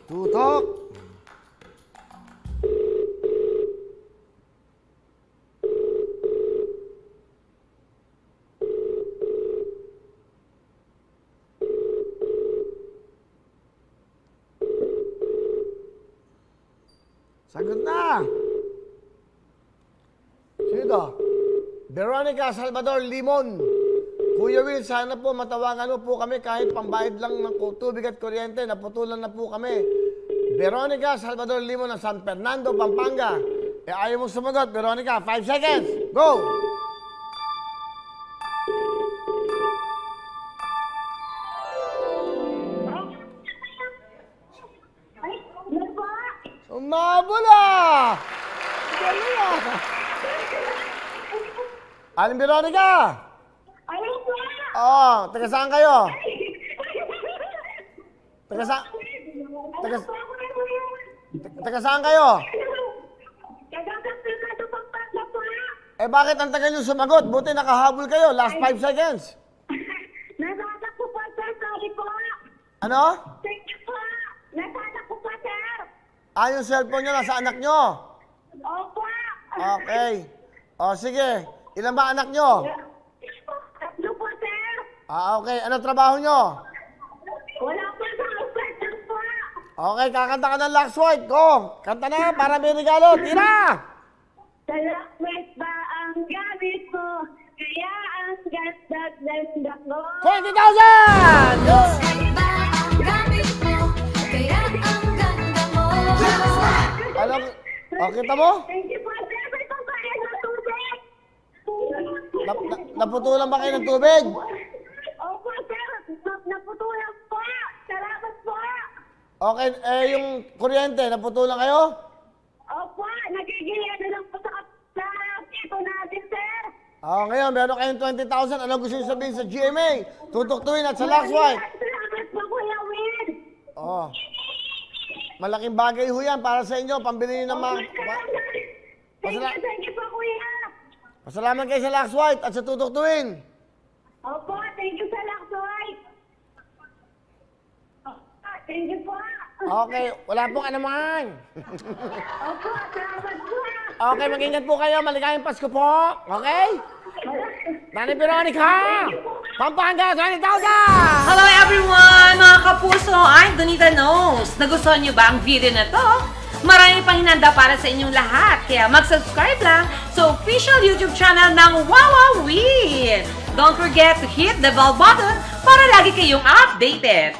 Tutok! Sagot na! Sino to? Veronica Salvador Limon. Kuya Will, sana po matawagan mo po kami kahit pambayad lang ng tubig at kuryente. Naputulan na po kami. Veronica Salvador Limon ng San Fernando, Pampanga. Ayaw mo sumagot. Veronica, 5 seconds. Go! Umabula! Galing ah! Aling Veronica? Ano po? Oo, taga saan kayo? Taga saan? Taga saan kayo? Eh bakit ang tagal nyo sumagot? Buti nakahabol kayo. Last 5 seconds. Nasada ko po, sir. Sorry po. Ano? Thank you po. Nasada ko po, sir. Yung cellphone nyo nasa anak nyo? Opo. Okay. O sige. Ilan ba anak nyo? Tatlo po, sir. Okay. Ano trabaho nyo? Wala po sa outside lang po. Okay, kakanta ka ng Lux White. Go! Kanta na para may regalo. Tira! Talakmet ba ang gamit mo? Kaya ang ganda ko. 20,000! Alam, kita mo? Thank you po, sir. May pambayad ng tubig. Naputulan ba kayo ng tubig? Opo, sir. Naputulan po. Salamat po. Okay, yung kuryente, naputulan kayo? Opo, nagigilya na lang po sa ito natin, sir. Ngayon, meron kayong 20,000. Ano gusto nyo sabihin sa GMA? Tutuktuin at sa Lux White? Salamat po, Kuya Will. Malaking bagay ho yan para sa inyo. Pambili nyo ng mga... Thank you po, Kuya. Pasalamat kayo sa Lux White at sa tutuktuin. Opo, thank you sa Laksoy. Thank you po. Okay, wala pong anuman. Opo, salamat po. Okay, mag-ingat po kayo. Maligayang Pasko po. Okay? Nanay Veronica! Pampanga, 20,000! Hello everyone! Mga kapuso, I'm Donita Knows. Nagustuhan niyo ba ang video na to? Marami pang hinanda para sa inyong lahat. Kaya mag-subscribe lang sa official YouTube channel ng Wawa Win. Don't forget to hit the bell button para lagi kayong updated.